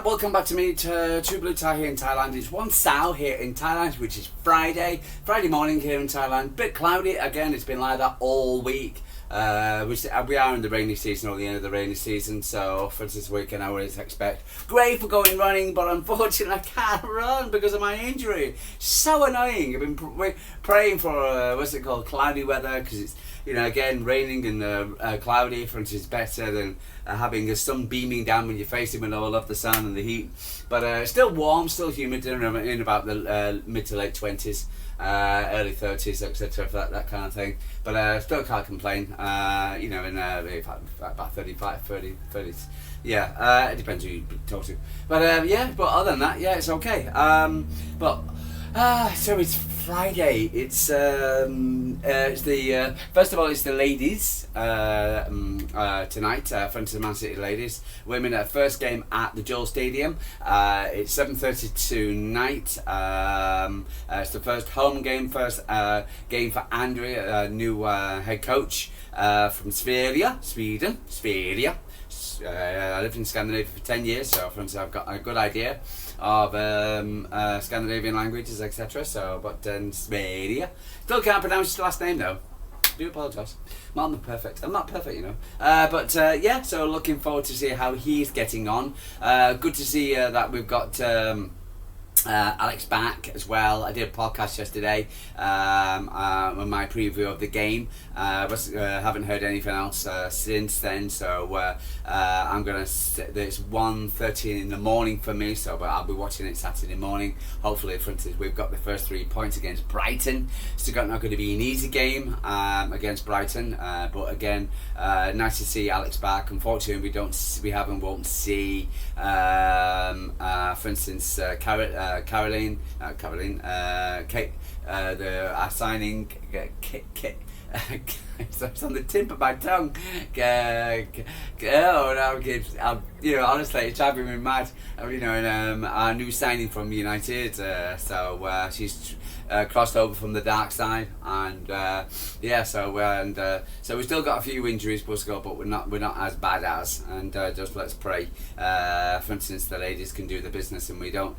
welcome back to me to True Blue Thai here in Thailand. It's 1 Sao here in Thailand, which is Friday morning here in Thailand. Bit cloudy again, it's been like that all week. We are in the rainy season, or the end of the rainy season, so for this weekend I would expect great for going running, but unfortunately I can't run because of my injury. So annoying. I've been praying for cloudy weather, because it's, you know, again, raining and cloudy, for instance, is better than having the sun beaming down when you're facing with all of the sun and the heat. But still warm, still humid, in about the mid to late 20s. Early 30s, etc., that kind of thing. But still can't complain. You know, in about 35, 30s. Yeah, it depends who you talk to. But yeah, but other than that, yeah, it's okay. So it's Friday. It's the first of all, it's the ladies tonight. For instance, Man City ladies, women at first game at the Joel Stadium. It's 7:30 tonight. It's the first home game, game for Andrea, new head coach from Sweden. I lived in Scandinavia for 10 years, so for instance, I've got a good idea of Scandinavian languages, etc. So, but Sverige. Still can't pronounce his last name though. Do apologise. I'm not perfect. You know. Yeah. So looking forward to see how he's getting on. Good to see that we've got Alex back as well. I did a podcast yesterday on my preview of the game. Haven't heard anything else since then, so I'm gonna. It's 1:30 in the morning for me, so but I'll be watching it Saturday morning. Hopefully, for instance, we've got the first 3 points against Brighton. It's not going to be an easy game against Brighton, but again, nice to see Alex back. Unfortunately, won't see, for instance, Kate, the signing, it's on the tip of my tongue. Honestly, it's driving me mad. Our new signing from United, so she's crossed over from the dark side, and so we still got a few injuries, but we're not as bad as, and just let's pray. For instance, the ladies can do the business, and we don't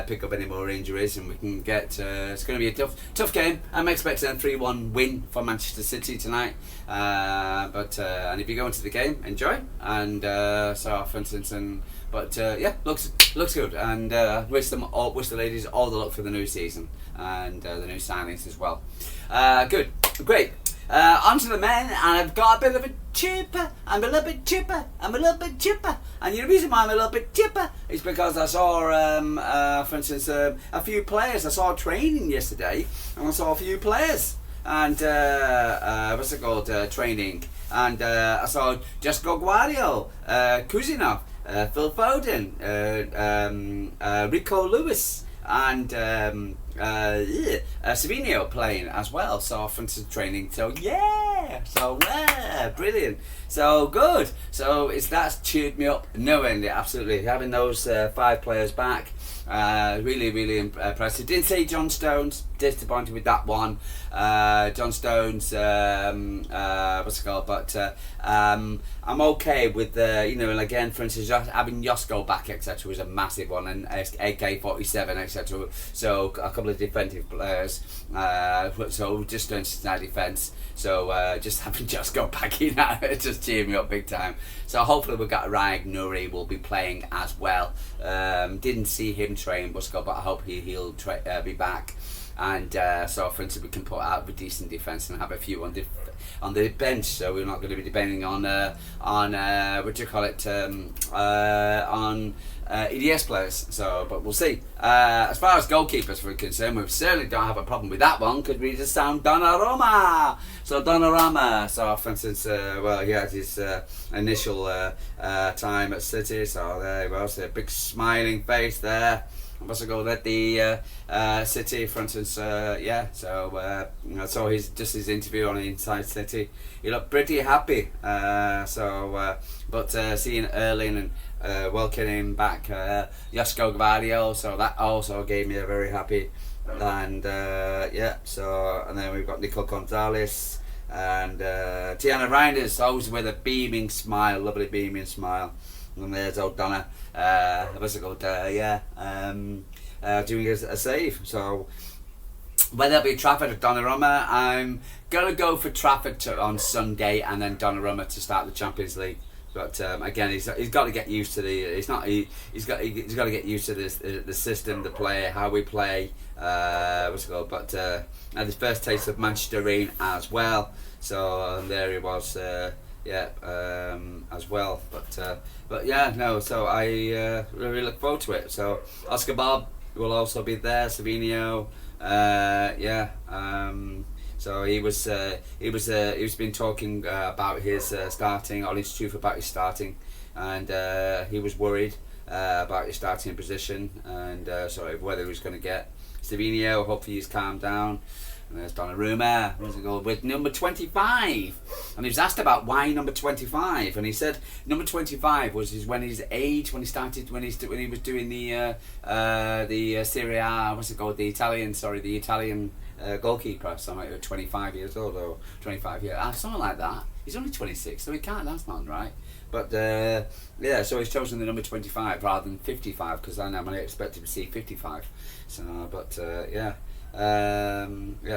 pick up any more injuries, and we can get. It's going to be a tough game. I'm expecting a 3-1 win for Manchester City tonight. And if you go into the game, enjoy. And so, for instance, looks good. And wish the ladies all the luck for the new season and the new signings as well. Good, great. On to the men, and I've got a bit of a chipper. I'm a little bit chipper. And the reason why I'm a little bit chipper is because I saw, for instance, a few players. I saw training yesterday, and I saw a few players. And training, and I saw Josko, Kuzinov, Phil Foden, Rico Lewis, and Savinio playing as well. So for instance, training. Brilliant. So good. So that's cheered me up knowing it, absolutely, having those 5 players back. Really impressive. Didn't see John Stones, disappointed with that one. John Stones, but I'm okay with and again, for instance, having Josko back, etc., was a massive one, and AK-47, etc. So a couple of defensive players, so just doing our defence. So just having Josko back in, it just cheered me up big time. So hopefully we've got Ryan Nuri will be playing as well. Didn't see him train Busko, but I hope he'll be back. And so, for instance, we can put out a decent defence and have a few on the bench. So we're not going to be depending on EDS players. So, but we'll see. As far as goalkeepers are concerned, we certainly don't have a problem with that one, because we just found Donnarumma. So, for instance, he had his initial time at City. So there he was, a big smiling face there. Must go at the City, for instance. So I saw his interview on Inside City. He looked pretty happy. Seeing Erling and welcoming him back, Josko, so that also gave me a very happy. And and then we've got Nico Gonzalez and Tiana Reinders, always with a beaming smile, lovely beaming smile. And there's old Donna, what's it called? Doing a save. So whether it be Trafford or Donnarumma, I'm gonna go for Trafford on Sunday, and then Donnarumma to start the Champions League. But again, he's got to get used to the. He's got to get used to this the system, the play, how we play. What's it called? But had his first taste of Manchester rain as well. So there he was. As well. But yeah, no. So I really look forward to it. So Oscar Bob will also be there. Savinio. So he's been talking about his starting, or his truth about his starting, and he was worried about his starting position, and whether he was going to get Savinio. Hopefully he's calmed down. And there's Donnarumma, with number 25, and he was asked about why number 25, and he said number 25 was when he was doing the Serie A, what's it called, the Italian goalkeeper, something like 25 years old or 25 years, something like that. He's only 26, so he can't. That's not right. But so he's chosen the number 25 rather than 55, because I know I expected to see 55. So,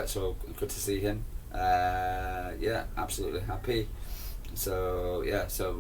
so good to see him. Absolutely happy. So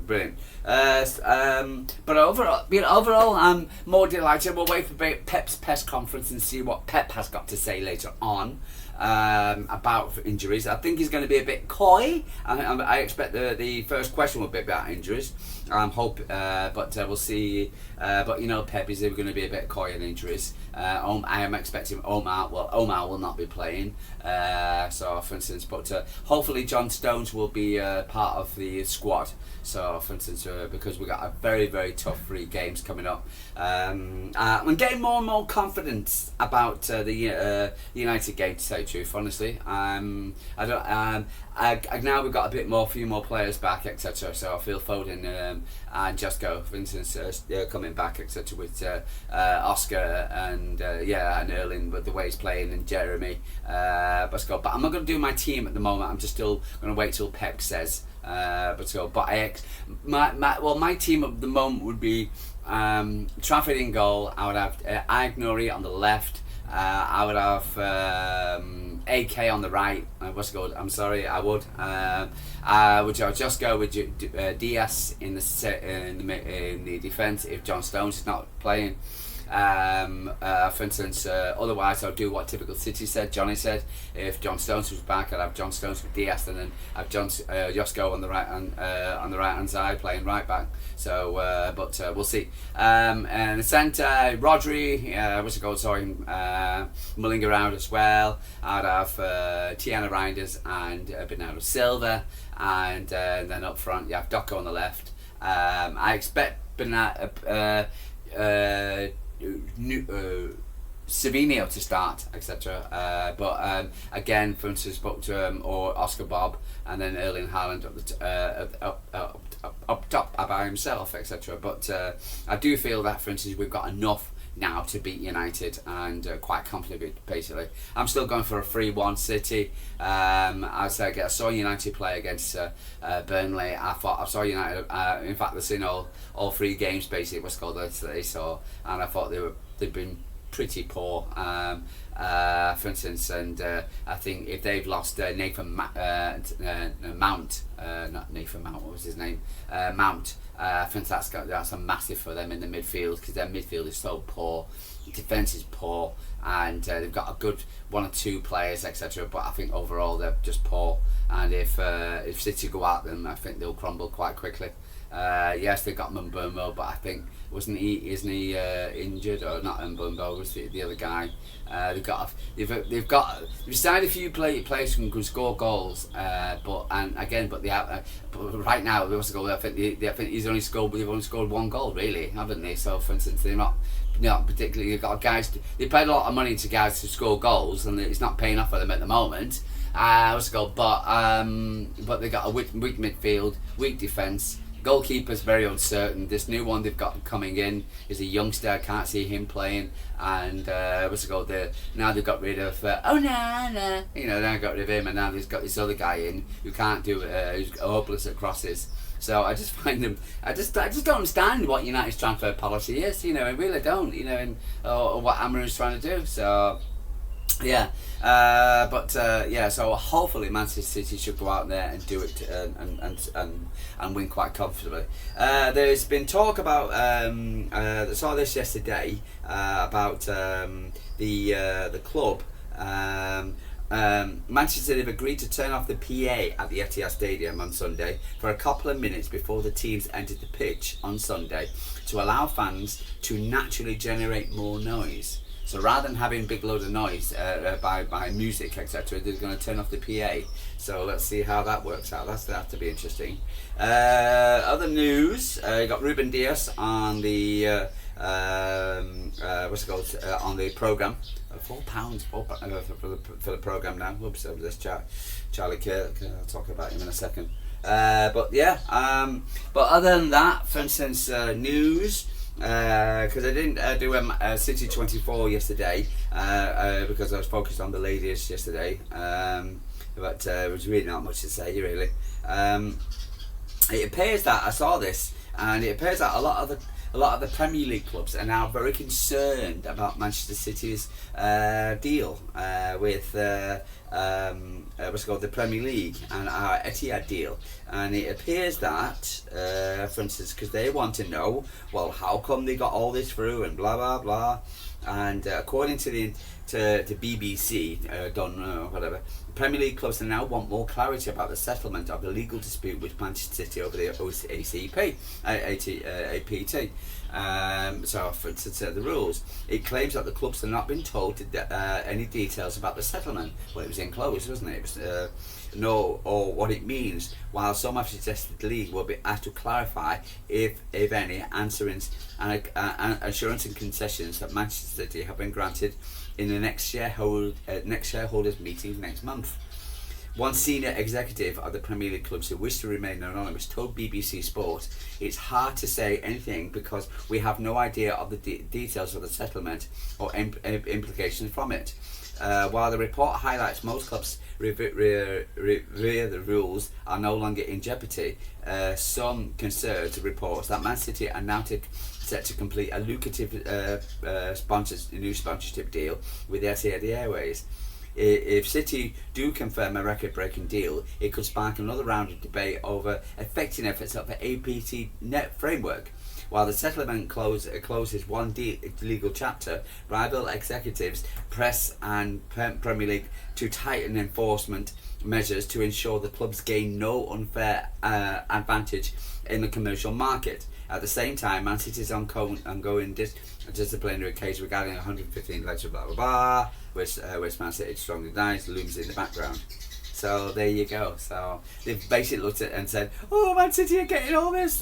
brilliant. But overall, I'm more delighted. We'll wait for Pep's press conference and see what Pep has got to say later on about injuries. I think he's going to be a bit coy. I expect the first question will be about injuries. But we'll see. But Pep is going to be a bit coy in injuries. I am expecting Omar will not be playing. For instance, but hopefully John Stones will be part of the squad. So, for instance, because we got a very, very tough 3 games coming up, I'm getting more and more confidence about the United game. To tell you the truth, honestly, now we've got a few more players back, etc. So I feel Foden and Josko, for instance, coming back, etc. With Oscar and Erling, with the way he's playing, and Jeremy. But I'm not going to do my team at the moment. I'm just still going to wait till Pep says. My team at the moment would be Trafford in goal. I would have Ignori on the left. I would have AK on the right. I would just go with Diaz in the defence if John Stones is not playing. For instance, otherwise I'll do what typical City said. Johnny said if John Stones was back, I'd have John Stones with Diaz, and then have Josko on the right hand side playing right back. So, we'll see. And the centre, Rodri, mulling around as well. I'd have Tiana Reinders and Bernardo Silva, and then up front you have Doco on the left. I expect Savinio to start, etc. Again, for instance, spoke to or Oscar Bob, and then Erling Haaland up top by himself, etc. But I do feel that, for instance, we've got enough now to beat United, and quite confident basically. I'm still going for a 3-1 City. I saw United play against Burnley. I saw United. In fact, they've seen all 3 games basically. What's called they saw, and I thought they've been pretty poor. For instance, and I think if they've lost Nathan Mount, not Nathan Mount, what was his name? Mount. I think that's a massive for them in the midfield, because their midfield is so poor, defence is poor, and they've got a good 1 or 2 players, etc. But I think overall they're just poor, and if City go at them, I think they'll crumble quite quickly. Yes, they got Mbeumo, but I think isn't he injured, or not? Mbeumo was the other guy. They've signed a few players who can score goals, but right now I think they've only scored 1 goal really, haven't they? So for instance, they're not particularly. They've got guys. They paid a lot of money to guys to score goals, and it's not paying off for them at the moment. But they got a weak midfield, weak defence. Goalkeeper's very uncertain. This new one they've got coming in is a youngster. I can't see him playing. And now they've got rid of now got rid of him, and now they've got this other guy in who can't do who's hopeless at crosses. So I just find them. I just don't understand what United's transfer policy is. You know, I really don't. You know, and or what Amarin's trying to do. So. Yeah, yeah. So hopefully, Manchester City should go out there and do it and win quite comfortably. There's been talk about I saw this yesterday about the club. Manchester City have agreed to turn off the PA at the Etihad Stadium on Sunday for a couple of minutes before the teams entered the pitch on Sunday to allow fans to naturally generate more noise. So rather than having a big load of noise by music, etc., they're going to turn off the PA. So let's see how that works out. That's going to have to be interesting. Other news, you got Ruben Dias on the what's it called on the programme. £4 for the programme now. Whoops, over this Charlie Kirk. I'll talk about him in a second. But yeah, but other than that, for instance, news. Because I didn't do City24 yesterday because I was focused on the ladies yesterday, but there was really not much to say really. It appears that I saw this, and it appears that a lot of the Premier League clubs are now very concerned about Manchester City's deal with what's it called, the Premier League, and our Etihad deal. And it appears that, for instance, because they want to know, well, how come they got all this through and blah blah blah. And according to the BBC, Donna, whatever, Premier League clubs now want more clarity about the settlement of the legal dispute with Manchester City over the APT. So, for instance, the rules. It claims that the clubs have not been told any details about the settlement. Well, it was enclosed, wasn't it? It was, or what it means, while some have suggested the league will be asked to clarify, if any, assurance and concessions that Manchester City have been granted in the next shareholders meeting next month. One senior executive of the Premier League clubs who wished to remain anonymous told BBC Sport, "It's hard to say anything because we have no idea of the details of the settlement or implications from it." While the report highlights most clubs revere the rules are no longer in jeopardy, some concerns reports that Man City are now set to complete a lucrative new sponsorship deal with Etihad Airways. If City do confirm a record-breaking deal, it could spark another round of debate over affecting efforts of the APT net framework. While the settlement closes one legal chapter, rival executives press and Premier League to tighten enforcement measures to ensure the clubs gain no unfair advantage in the commercial market. At the same time, Man City's ongoing disciplinary case regarding 115 lecture blah blah blah, which Man City strongly denies, looms in the background. So there you go. So they've basically looked at it and said, "Oh, Man City are getting all this."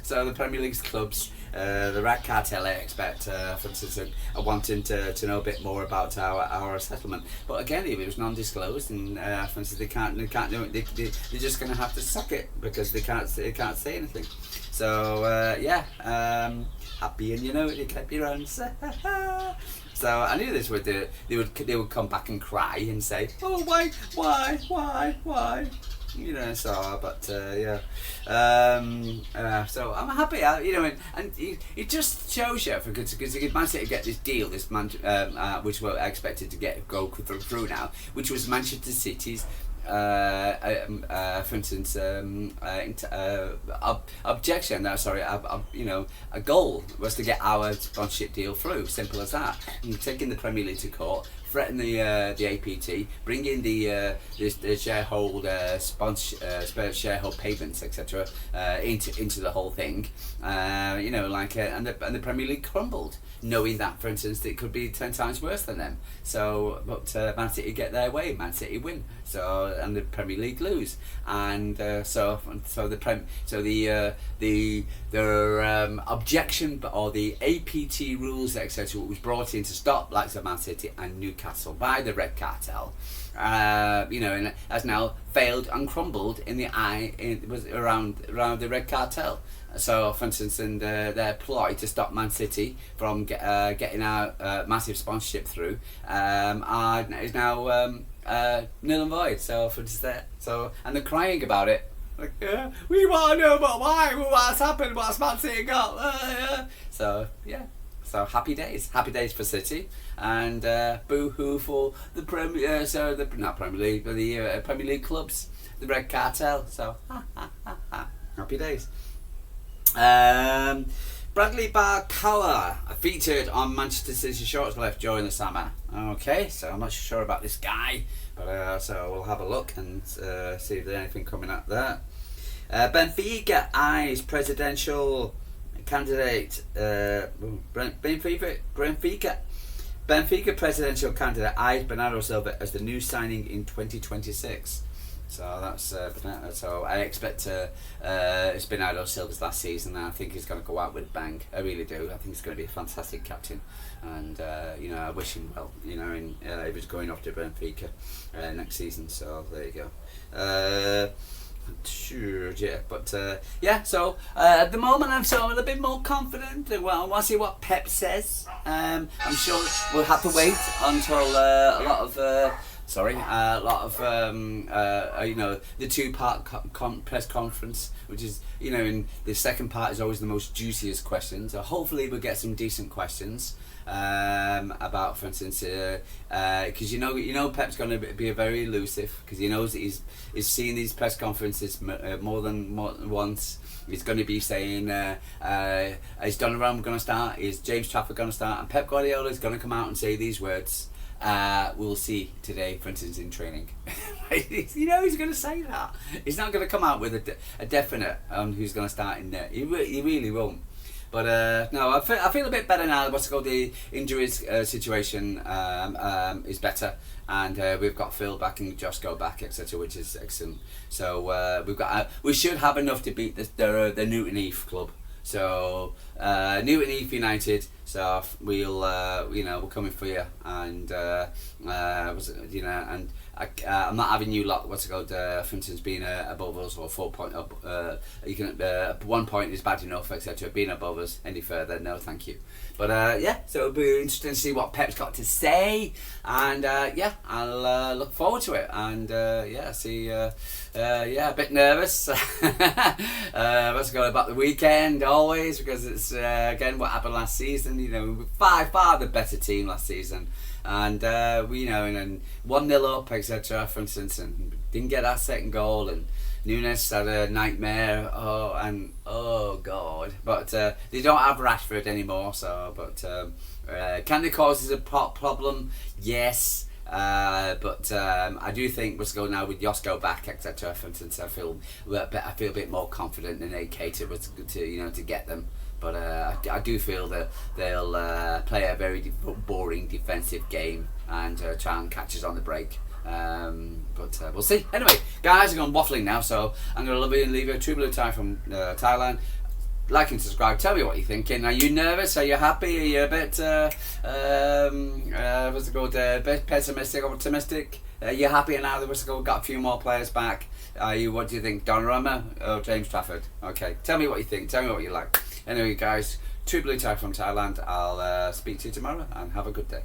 So the Premier League's clubs, the Red Cartel, I expect, for instance, are wanting to know a bit more about our settlement. But again, if it was non-disclosed, and for instance, they can't do it, they're just going to have to suck it because they can't say anything. So yeah, happy and you know it, you kept your own. So I knew this would do it. They would come back and cry and say, "Oh, why?" You know. So, but yeah. So I'm happy. You know, and it just shows you because Man City get this deal, which we're expected to go through now, which was Manchester City's. For instance, objection. You know, a goal was to get our sponsorship deal through. Simple as that. And taking the Premier League to court, threaten the APT, bring in the shareholder shareholder payments, etc. Into the whole thing. You know, like and the Premier League crumbled, knowing that, for instance, it could be 10 times worse than them. So, but Man City get their way, Man City win. So, and the Premier League lose, and so the objection or the APT rules, etc., was brought in to stop likes of Man City and Newcastle by the Red Cartel. You know, and has now failed and crumbled in the eye. It was around the Red Cartel. So, for instance, and their ploy to stop Man City from getting our massive sponsorship through is now nil and void. So, for instance, and they're crying about it. Like, we want to know about why, what's happened, what's Man City got. So yeah, so happy days for City, and boo-hoo for the Premier, not Premier League, but the Premier League clubs, the Red Cartel. So happy days. Bradley Barcola featured on Manchester City shorts left during the summer. Okay, so I'm not sure about this guy, but so we'll have a look and see if there's anything coming up there. Benfica eyes presidential candidate. Benfica presidential candidate eyes Bernardo Silva as the new signing in 2026. So that's so I expect it's Bernardo Silva's last season, and I think he's going to go out with a bang. I really do. I think he's going to be a fantastic captain, and I wish him well. If he's going off to Benfica next season. So there you go. Sure, yeah, but so at the moment I'm a little bit more confident. Well, I want to see what Peps says. I'm sure we'll have to wait until a lot of the two-part press conference, which is, in the second part is always the most juiciest questions. So hopefully we'll get some decent questions about, for instance, because Pep's going to be very elusive, because he knows that he's seen these press conferences more than once. He's going to be saying, is Donna going to start? Is James Trafford going to start? And Pep Guardiola is going to come out and say these words. We'll see today, for instance, in training. He's going to say that. He's not going to come out with a definite on who's going to start in there. He really won't. But no, I feel a bit better now. The injuries situation is better, and we've got Phil back and Josko back, etc., which is excellent. So we should have enough to beat the Newton Heath club. So Newton Heath United. So we're coming for you, and and I'm not having you lot. For instance, being above us or 4 point up. You can 1 point is bad enough, etc. Being above us any further, no, thank you. But so it'll be interesting to see what Pep's got to say, and I'll look forward to it, and see. A bit nervous. Let's go about the weekend always, because it's again what happened last season. We were far the better team last season, and and 1-0 up, etc. For instance, and didn't get that second goal, and Nunes had a nightmare. Oh God! But they don't have Rashford anymore. So, can they cause a problem? Yes. But I do think we'll go now with Josko back, etc. For instance, I feel a bit more confident in AK to get them. But I do feel that they'll play a very boring defensive game and try and catch us on the break. But we'll see. Anyway, guys, I'm going waffling now, so I'm going to leave you a true blue tie from Thailand. Like and subscribe. Tell me what you're thinking. Are you nervous? Are you happy? Are you a bit a bit pessimistic, optimistic? Are you happy now that we've got a few more players back? What do you think, Donna or James Trafford? Okay, tell me what you think. Tell me what you like. Anyway, guys, true blue tie from Thailand. I'll speak to you tomorrow, and have a good day.